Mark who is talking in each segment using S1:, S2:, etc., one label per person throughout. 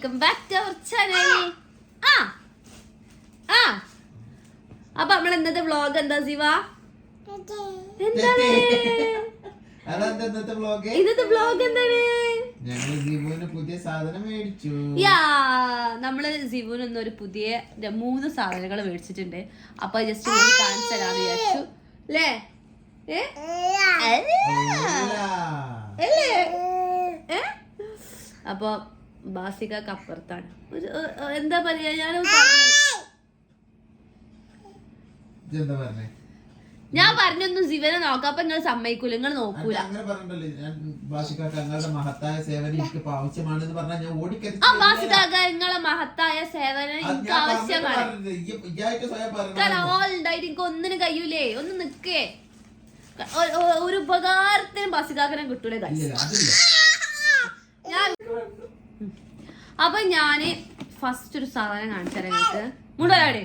S1: Welcome back to our channel. അപ്പൊ നമ്മൾ ഇന്നത്തെ വ്ളോഗ് എന്താ ശിവ? എന്താണ് ഇന്നത്തെ വ്ളോഗ്? എന്താണ്?
S2: പുതിയ സാധനം മേടിച്ചു.
S1: നമ്മള് സിവുന് ഇന്നൊരു പുതിയ 3 സാധനങ്ങൾ മേടിച്ചിട്ടുണ്ട്. അപ്പൊ ജസ്റ്റ് കാണിച്ചു തരാന്ന് വിചാരിച്ചു അല്ലേ? അപ്പൊ ബാസികക്ക് അപ്പുറത്താണ്. എന്താ പറയാ, ഞാൻ പറഞ്ഞൊന്നും ശിവനെ നോക്കാം. അപ്പൊ നിങ്ങൾ സമ്മതിക്കൂല, നിങ്ങൾ നോക്കൂല.
S2: മഹത്തായ സേവനം എനിക്ക് ആവശ്യമാണെന്ന് പറഞ്ഞാൽ ഞാൻ
S1: ബാസികാക്ക നിങ്ങളെ മഹത്തായ സേവനം എനിക്ക് ആവശ്യമാണ്. എനിക്ക് ഒന്നിനും കഴിയൂലേ, ഒന്ന് നിക്കേ. ഒരു ഉപകാരത്തിനും ബാസികാക്കനെ കിട്ടൂലേ. അപ്പൊ ഞാന് ഫസ്റ്റ് ഒരു സാധനം കാണിച്ചാൽ നിങ്ങൾക്ക് മുടലാടെ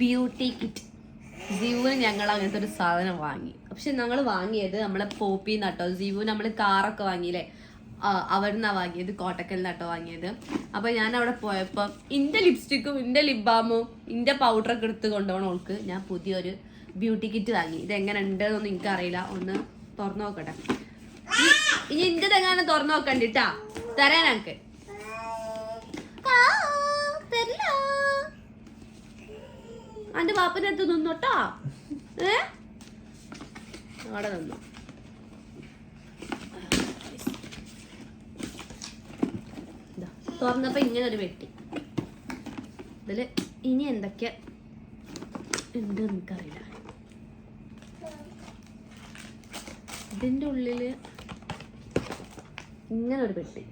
S1: ബ്യൂട്ടി കിറ്റ്. ജീവുന് ഞങ്ങൾ അങ്ങനത്തെ ഒരു സാധനം വാങ്ങി. പക്ഷെ ഞങ്ങൾ വാങ്ങിയത് നമ്മളെ പോപ്പിന്ന് കേട്ടോ. ജീവു നമ്മള് കാറൊക്കെ വാങ്ങിയില്ലേ, അവിടുന്നാ വാങ്ങിയത്, കോട്ടക്കലിനാട്ടോ വാങ്ങിയത്. അപ്പൊ ഞാൻ അവിടെ പോയപ്പോ ഇന്റെ ലിപ്സ്റ്റിക്കും ഇന്റെ ലിപ് ബാമും ഇന്റെ പൗഡറൊക്കെ എടുത്ത് കൊണ്ടുപോകണം ഓൾക്ക്. ഞാൻ പുതിയൊരു ബ്യൂട്ടി കിറ്റ് വാങ്ങി. ഇതെങ്ങനെ ഉണ്ടെന്നൊന്നും എനിക്ക് അറിയില്ല. ഒന്ന് തുറന്നു നോക്കട്ടെ. ഇനി ഇന്റെ തെങ്ങനെ തുറന്നു നോക്കണ്ടിട്ടാ, തരാൻ എനിക്ക് തരില്ല. അന്റെ പാപ്പന്റെ അടുത്ത് നിന്നോട്ടാ. അവിടെ നിന്നോ. തുറന്നപ്പോ ഇങ്ങനെ ഒരു പെട്ടി. ഇതില് ഇനി എന്തൊക്കെ ഉണ്ട് എനിക്കറിയില്ല. ഇതിന്റെ ഉള്ളില് ഇങ്ങനെ ഒരു പെട്ടി.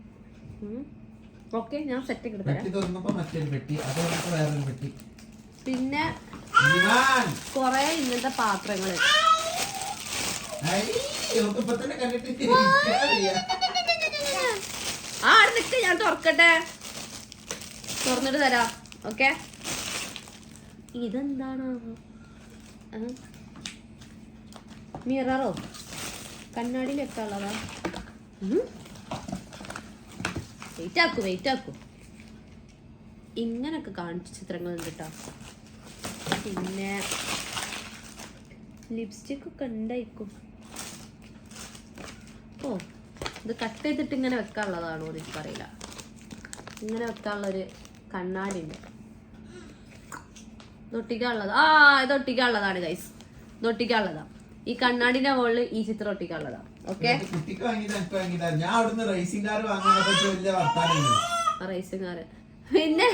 S1: ഓക്കെ, ഞാൻ സെറ്റ് ഒക്കെ എടുത്തരാം. പിന്നെ കൊറേ ഇങ്ങനത്തെ പാത്രങ്ങള്. നിക്ക്, ഞാൻ തുറക്കട്ടെ, തുറന്നിട്ട് തരാം. ഓക്കെ, ഇതെന്താണ്? മിററോ, കണ്ണാടിയിലൊക്കെ ഉള്ളതാ. വെയിറ്റ് ആക്കൂ. ഇങ്ങനൊക്കെ കാണിച്ച ചിത്രങ്ങൾ ഉണ്ട് കേട്ടോ. പിന്നെ ലിപ്സ്റ്റിക് ഒക്കെ ഉണ്ടായിരിക്കും. ഓ, ഇത് കട്ട് ചെയ്തിട്ട് ഇങ്ങനെ വെക്കാനുള്ളതാണോ എന്ന് എനിക്കറിയില്ല. ഇങ്ങനെ വെക്കാനുള്ളൊരു കണ്ണാടി ഉണ്ട്. ഇതൊട്ടിക്കാനുള്ളതാ. ഇത് ഒട്ടിക്കാനുള്ളതാണ് ഗൈസ്. ഇതൊട്ടിക്കാനുള്ളതാ. ഈ കണ്ണാടിന്റെ മുകളിൽ ഈ ചിത്രം ഒട്ടിക്കാനുള്ളതാ. Okay, racing car. പിന്നെ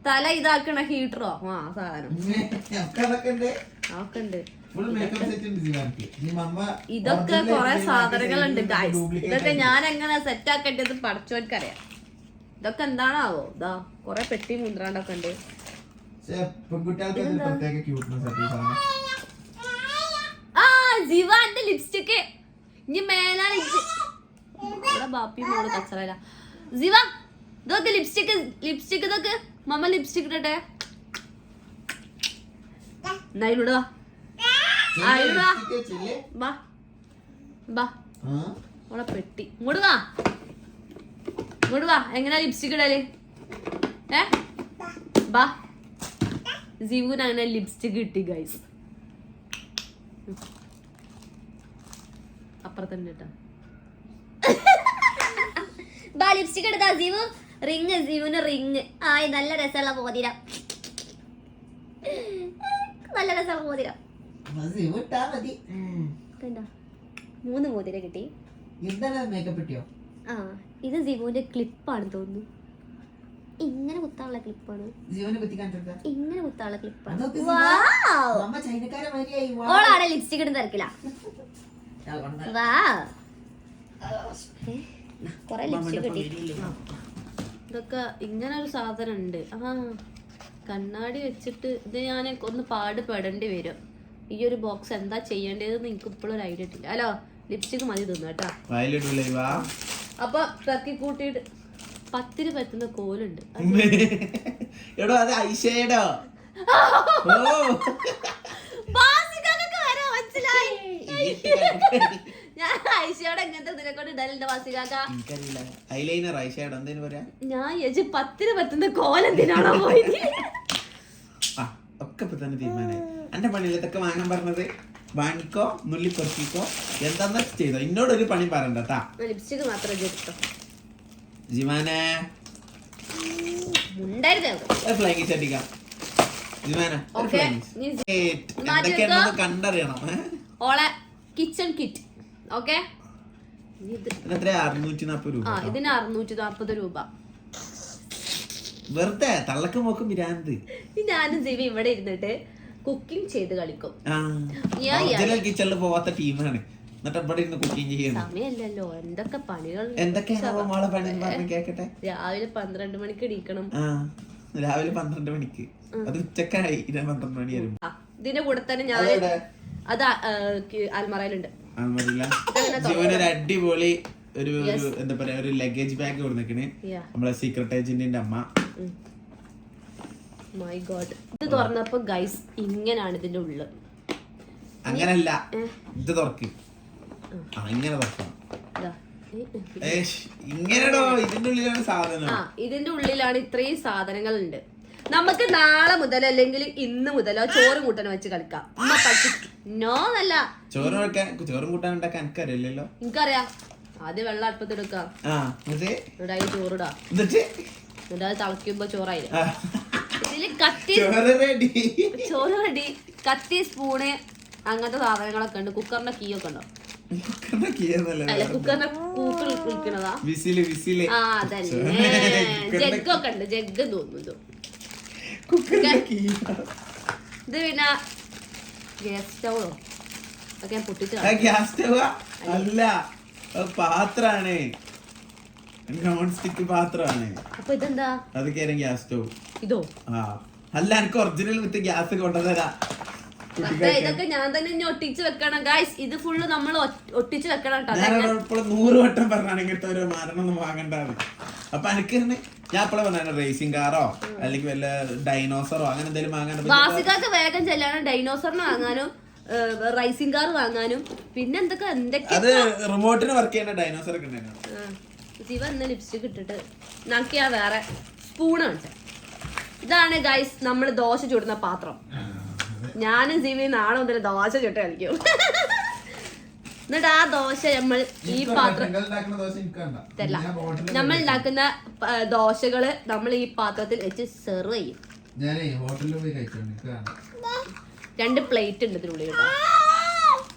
S1: തല ഇതാക്കണ ഹീറ്ററോ സാധനം ഉണ്ട്. ഇതൊക്കെ കൊറേ സാധനങ്ങളുണ്ട് ഗൈസ്. ഇതൊക്കെ ഞാൻ എങ്ങനെ സെറ്റ് ആക്കേണ്ടത് പഠിച്ചോർക്കറിയാം. ഇതൊക്കെ എന്താണാവോ? ഇതാ കൊറേ പെട്ടി മുന്ത്രാണ്ടൊക്കെ ഉണ്ട്. ജീവാന്റെ ലിപ്സ്റ്റിക്ക് ഇനി മേലാണ്. ബാപ്പി മോള് കച്ചറയില്ല. ജീവ ഇതൊക്കെ ലിപ്സ്റ്റിക്ക് ഇതൊക്കെ മമ്മ ലിപ്സ്റ്റിക് ഇട്ടെ. എന്നായിലൂടെ ഓളെ പെട്ടി ഇങ്ങോട്ട് വാ. എങ്ങനെയാ ലിപ്സ്റ്റിക് ഇടല്? ബാ, ജീവുന് അങ്ങനെ ലിപ്സ്റ്റിക് കിട്ടി ഗൈസ്. അപ്പുറത്തന്നെ കേട്ടോ. ലിപ്സ്റ്റിക് എടുത്താ ജീവു. ജീവുന് റിങ്. നല്ല രസമുള്ള മോതിരം. നല്ല രസമുള്ള മോതിരം. 3 മോതിരം കിട്ടി. ഇത് ജീവുവിന്റെ ക്ലിപ്പാണ് തോന്നുന്നു. ഇങ്ങനെ കുത്താനുള്ള ക്ലിപ്പാണ്. ഇങ്ങനെ കുത്താനുള്ള ക്ലിപ്പാണ്. ഓളാടെ ലിപ്സ്റ്റിക് ഇടുന്ന തിരക്കില്ല. കൊറേ ലിപ്സ്റ്റിക് കിട്ടി. ഇതൊക്കെ ഇങ്ങനെ ഒരു സാധനം ഉണ്ട്. കണ്ണാടി വെച്ചിട്ട് ഇത് ഞാൻ ഒന്ന് പാടുപെടേണ്ടി വരും. ഈ ഒരു ബോക്സ് എന്താ ചെയ്യേണ്ടതെന്ന് എനിക്ക് ഇപ്പോഴും ഒരു ഐഡിയ ഇട്ടില്ല. ഹലോ, ലിപ്സ്റ്റിക് മതി തിന്നു കേട്ടാ. അപ്പൊ ട്രക്കി കൂട്ടിയിട്ട് 10 പറ്റുന്ന കോലുണ്ട്. ഞാൻ ഐഷയോടെ എങ്ങനത്തെ ഇതിനെ കൊണ്ട് ഇടലുണ്ട് വാസികാക്ക.
S2: എനിക്കറിയില്ല ഐലൈനർ ഐഷയുടെ എന്തേലും പറയാ.
S1: ഞാൻ യജ് 10 പറ്റുന്ന കോലെന്തിനാണോ പോയത്?
S2: ആ ഒക്കെ ഇപ്പൊ തന്നെ തീരുമാനമായി. എന്റെ പണിയിലത്തൊക്കെ വാങ്ങാൻ പറഞ്ഞത് വാങ്ങിക്കോ നുള്ളി പൊറക്കിക്കോ എന്താന്ന് ചെയ്തോ. എന്നോടൊരു പണി പറയണ്ടട്ടാ.
S1: ലിപ്സ്റ്റിക് മാത്രം എടുത്തോ.
S2: ജിമാനെ ഫ്ലൈങ് അടിക്കാം. ജിമാനെ എന്തൊക്കെയാണെന്ന് കണ്ടറിയണം.
S1: ഓളെ കിച്ചൺ കിറ്റ്. ഓക്കെ
S2: എത്രയാ? 640 രൂപ.
S1: ഇതിന് 640 രൂപ.
S2: വെറുതെ തള്ളക്ക് മോക്കും ബിരാന്ത്.
S1: ഞാനും ജീവി ഇവിടെ ഇരുന്നിട്ട് കുക്കിംഗ് ചെയ്ത് കളിക്കും.
S2: കിച്ചണിൽ പോവാത്ത ടീമാണ്. എന്നിട്ട് ഇവിടെ ഇരുന്ന് കുക്കിംഗ് ചെയ്യണം.
S1: സമയല്ലല്ലോ. എന്തൊക്കെ പണികൾ.
S2: എന്തൊക്കെയാണ് മോളെ പണി പറഞ്ഞ് കേക്കട്ടെ.
S1: രാവിലെ 12 മണിക്ക് എണീക്കണം.
S2: രാവിലെ 12 മണിക്ക്. അത് ഉച്ചക്കായി 12 മണി വരും.
S1: ഇതിന്റെ കൂടെ തന്നെ ഞാൻ അത് അൽമറയിലുണ്ട്.
S2: ജീവനൊരു അടിപൊളി ഒരു എന്താ പറയാ ഒരു ലഗേജ് ബാഗ് കൊടുക്കണേ. നമ്മളെ സീക്രട്ട് ഏജന്റിന്റെ അമ്മ.
S1: My God. ഇത് തുറന്നപ്പോ ഗൈസ് ഇങ്ങനാണ് ഇതിന്റെ ഉള്ളില്.
S2: അങ്ങനല്ല ഇത് തുറക്ക്. ഇങ്ങനെ തുറക്കണം. ഇങ്ങനെടോ ഇതിന്റെ ഉള്ളിലാണ് സാധനം.
S1: ഇതിന്റെ ഉള്ളിലാണ് ഇത്രയും സാധനങ്ങൾ ഉണ്ട്. നമുക്ക് നാളെ മുതൽ അല്ലെങ്കിൽ ഇന്ന് മുതലോ ചോറും കൂട്ടാനോ വെച്ച് കളിക്കാം. നോ അല്ല
S2: ചോറും കൂട്ടാൻ ഉണ്ടാക്കാൻ എനിക്കറിയില്ലല്ലോ.
S1: എനിക്കറിയാം. ആദ്യം വെള്ളം അടുപ്പത്ത് എടുക്കാം. ചോറിടാ. എന്നിട്ട് അത് തിളയ്ക്കുമ്പോ ചോറായി. ഇതില് കത്തി ചോറ് റെഡി. കത്തി സ്പൂണ് അങ്ങനത്തെ സാധനങ്ങളൊക്കെ ഉണ്ട്. കുക്കറിന്റെ കീ ഒക്കെ ഉണ്ടോ? അല്ല കുക്കറിന്റെ കൂക്കിൽ വിളിക്കണതാ. ആ അതന്നെ. ജഗ്ഗൊക്കെ ഉണ്ട്. ജഗ് തോന്നുന്നു. ഇത് പിന്നെ ഗ്യാസ് സ്റ്റവോ ഒക്കെ പൊട്ടിച്ച്.
S2: ഗ്യാസ് സ്റ്റവ് അല്ല പാത്രാണ്. Non stick പാത്രാണ്.
S1: അപ്പൊ ഇതെന്താ?
S2: അതൊക്കെയാണ് ഗ്യാസ് സ്റ്റവ്.
S1: ഇതോ?
S2: അല്ല എനിക്ക് ഒറിജിനൽ വിത്ത് ഗ്യാസ് കൊണ്ടുതരാ.
S1: ഇതൊക്കെ ഞാൻ തന്നെ ഒട്ടിച്ച് വെക്കണം ഗൈസ്. ഇത് ഫുള്ള് നമ്മൾ ഒട്ടിച്ച് വെക്കണം കേട്ടോ.
S2: 100 വട്ടം പറഞ്ഞാണ് ഇങ്ങനത്തെ ഒരു മരണം ഒന്നും വാങ്ങണ്ടാണ്. അപ്പൊ എനിക്ക് ഞാൻ എപ്പോഴും പറഞ്ഞ റേസിംഗ് കാറോ അല്ലെങ്കിൽ വല്ല ഡൈനോസറോ അങ്ങനെ എന്തെങ്കിലും വാങ്ങാൻ.
S1: വാസികാക്ക് വേഗം ചെല്ലാണ് ഡൈനോസറിന് വാങ്ങാനും റൈസിംഗ് കാർ വാങ്ങാനും. പിന്നെ എന്തൊക്കെ
S2: അത് റിമോട്ടിന് വർക്ക് ചെയ്യുന്ന ഡൈനോസർ ഒക്കെ ഉണ്ടായിരുന്നു.
S1: ജീവ ഇന്ന് ലിപ്സ്റ്റിക് ഇട്ടിട്ട് നാക്കിയാ വേറെ സ്പൂണ് കാണിച്ച. ഇതാണ് ഗൈസ് നമ്മൾ ദോശ ചുടുന്ന പാത്രം. ഞാനും ജീവി നാളെ മുതൽ ദോശ ചുട്ട് കളിക്കും. എന്നിട്ട് ആ ദോശ നമ്മൾ ഈ പാത്രം നമ്മൾ ഉണ്ടാക്കുന്ന ദോശകള് നമ്മൾ ഈ പാത്രത്തിൽ വെച്ച് സെർവ് ചെയ്യും. 2 പ്ലേറ്റ് ഉണ്ട് ഇതിനുള്ളിൽ കേട്ടോ.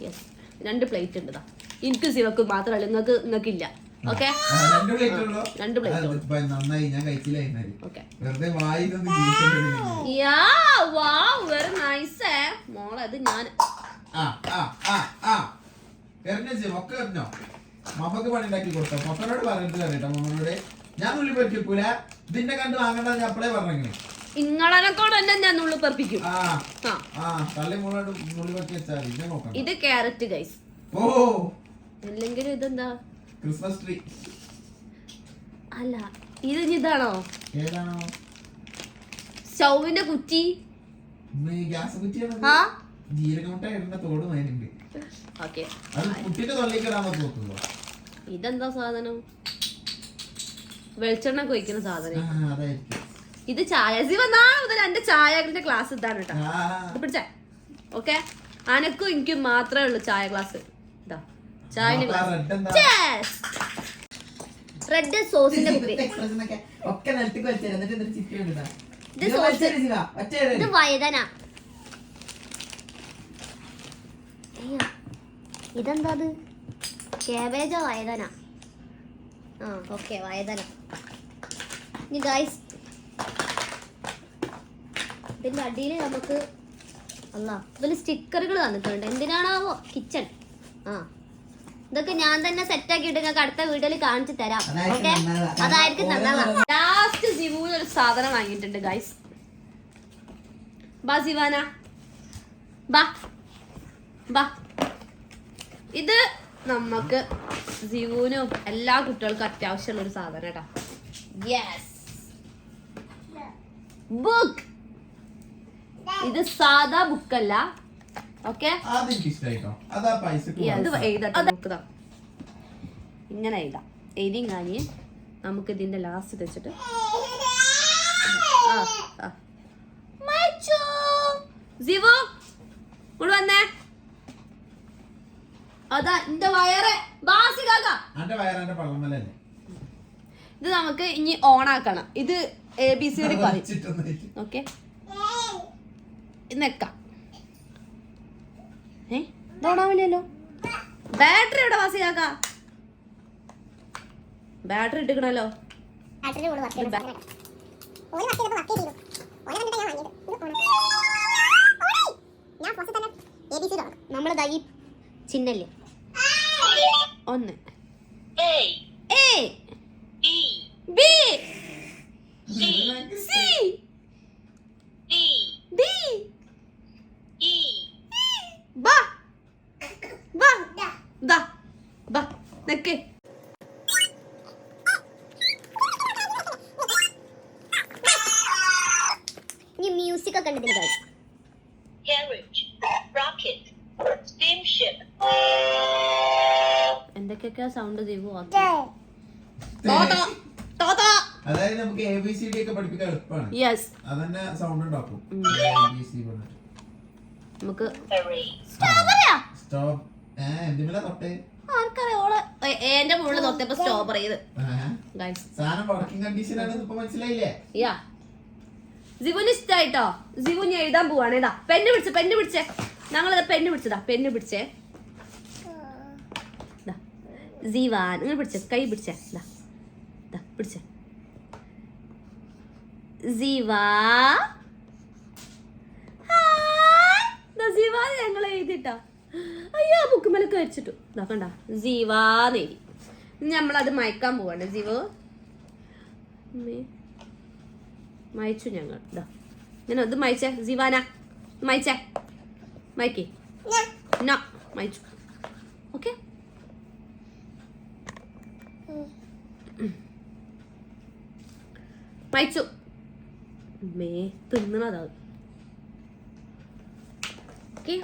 S1: യെസ് 2 പ്ലേറ്റ് ഉണ്ട്. എനിക്ക് ശിവക്ക് മാത്രമല്ല നിങ്ങൾക്ക് ഇല്ല. Okay 2 plate. വെരി നൈസ് മോളെ. അത് ഞാൻ
S2: മമ്മക്ക് പണി ഉണ്ടാക്കി കൊടുത്തോ. മമ്മനോട് പറഞ്ഞിട്ട് കേട്ടോ. മമ്മനോട് ഞാൻ ഉള്ളി പറ്റിക്കൂല. ഇതിന്റെ കണ്ട് വാങ്ങണ്ട. ഞാൻ അപ്പളേ പറഞ്ഞു
S1: ഇങ്ങളെക്കൊണ്ട് തന്നെ ഞാൻ നുള്ളി പറപ്പിക്കും. ഇത് ക്യാരറ്റ് ഗൈസ്. അല്ലെങ്കിൽ ഇതെന്താ?
S2: ക്രിസ്മസ് ട്രീ
S1: അല്ല ഇത് ഇതാണോ? സ്റ്റൗവിന്റെ കുറ്റി.
S2: ഗ്യാസ് കുറ്റിയാണ്. ജീരകമുട്ട ഇടുന്ന തോട് മൈനുണ്ട്.
S1: ഇതെന്താ സാധനം? വെളിച്ചെണ്ണ കൊയ്ക്കുന്ന സാധനം. ഇത് ചായ. നാളെ മുതൽ എന്റെ ചായന്റെ ക്ലാസ് ഇതാണ് കേട്ടോ. പിടിച്ചേ. ഓക്കെ അനക്കും എനിക്കും മാത്രമേ ഉള്ളൂ ചായ ക്ലാസ്. ഇതാ ചായന്റെ ക്ലാസ്. റെഡ് സോസിന്റെ കുപ്പി. ഇത് വഴുതന. ഇതെന്താ? അത് കാബേജോ വഴുതന? ആ ഓക്കെ വഴുതന. ഇനി ഗൈസ് ഇതിന്റെ അടിയിൽ നമുക്ക് ഇതിൽ സ്റ്റിക്കറുകൾ തന്നിട്ടുണ്ട്. എന്തിനാണാവോ? കിച്ചൺ. ഇതൊക്കെ ഞാൻ തന്നെ സെറ്റ് ആക്കിയിട്ട് നിങ്ങൾക്ക് അടുത്ത വീഡിയോയിൽ കാണിച്ചു തരാം. ഓക്കെ അതായിരിക്കും നല്ലതാണ്. ലാസ്റ്റ് ജിവുവിന് ഒരു സാധനം വാങ്ങിയിട്ടുണ്ട് ഗൈസ്. ബാ സിവാന ബാ ബാ. ഇത് നമുക്ക് ജിവുവിനും എല്ലാ കുട്ടികൾക്കും അത്യാവശ്യമുള്ള ഒരു സാധനം കേട്ടോ. Yes book. ഇത് സാധാ ബുക്കല്ല. ഓക്കെ ഇങ്ങനെ എഴുതാം. എഴുതിയും കഴിഞ്ഞ് നമുക്ക് ഇതിന്റെ ലാസ്റ്റ് വെച്ചിട്ട് വന്നേ. അതാ എന്റെ വയറ് ഇത് നമുക്ക് ഇനി ഓൺ ആക്കണം. ഇത് ABCD പറയും. ഓക്കെ നെക്കാം. ഇതോണാവില്ലല്ലോ. ബാറ്ററി എവിടെ വാസിയാക്ക? ബാറ്ററി ഇട്ടിക്കണല്ലോ. നമ്മളിതാ ഈ ചിഹ്നല്ലേ 1 A B C D ബാ ബാ ദാ ബാ നെക്ക്. ഇനി മ്യൂസിക് ഒക്കെ ഉണ്ട് ഇതിൽ. എന്തൊക്കെയൊക്കെയാ സൗണ്ട് ചെയ്തു.
S2: അതായത് നമുക്ക് ABCD ഒക്കെ പഠിപ്പിക്കാൻ എളുപ്പമാണ്.
S1: യെസ്
S2: അതന്നെ സൗണ്ട് ഉണ്ടാക്കും.
S1: നമുക്ക്
S2: സ്റ്റോപ്പ് എന്തിനാ തൊട്ടേ
S1: ആർക്കറിയാം. ഓള് എന്റെ മുകളിൽ തൊട്ടപ്പോ സ്റ്റോപ്പർ ചെയ്ത്
S2: സാധനം വർക്കിംഗ് കണ്ടീഷനാണ് ഇപ്പൊ മനസ്സിലായില്ലേ?
S1: യാ ജിബുന് ഇഷ്ടായിട്ടോ. ജിബു ഞാൻ എഴുതാൻ പോവാണ്. ഇതാ പെണ്ണ് പിടിച്ചേ. ഞങ്ങളിത് പെണ്ണ് പിടിച്ചതാ. പെണ്ണ് പിടിച്ചേ. ജീവാൻ നിങ്ങൾ പിടിച്ചേ. കൈ പിടിച്ചേ. പിടിച്ചേ. ജീവാ ജീവാൻ ഞങ്ങൾ എഴുതിട്ടോ. അയ്യോ ബുക്കുമലൊക്കെ വെച്ചിട്ടു. ഇതാക്കണ്ട ജീവാന്ന് എഴുതി. നമ്മളത് മയക്കാൻ പോവാണ്. ജീവോ മയച്ചു ഞങ്ങൾ. ഇതാ ഇങ്ങനെ ഇത് മയച്ചേ. ജീവാനാ മയച്ചേ. മയക്കേ നോ മയച്ചു. ഓക്കെ മയച്ചു. മേ തിന്നണതാ. ഓക്കെ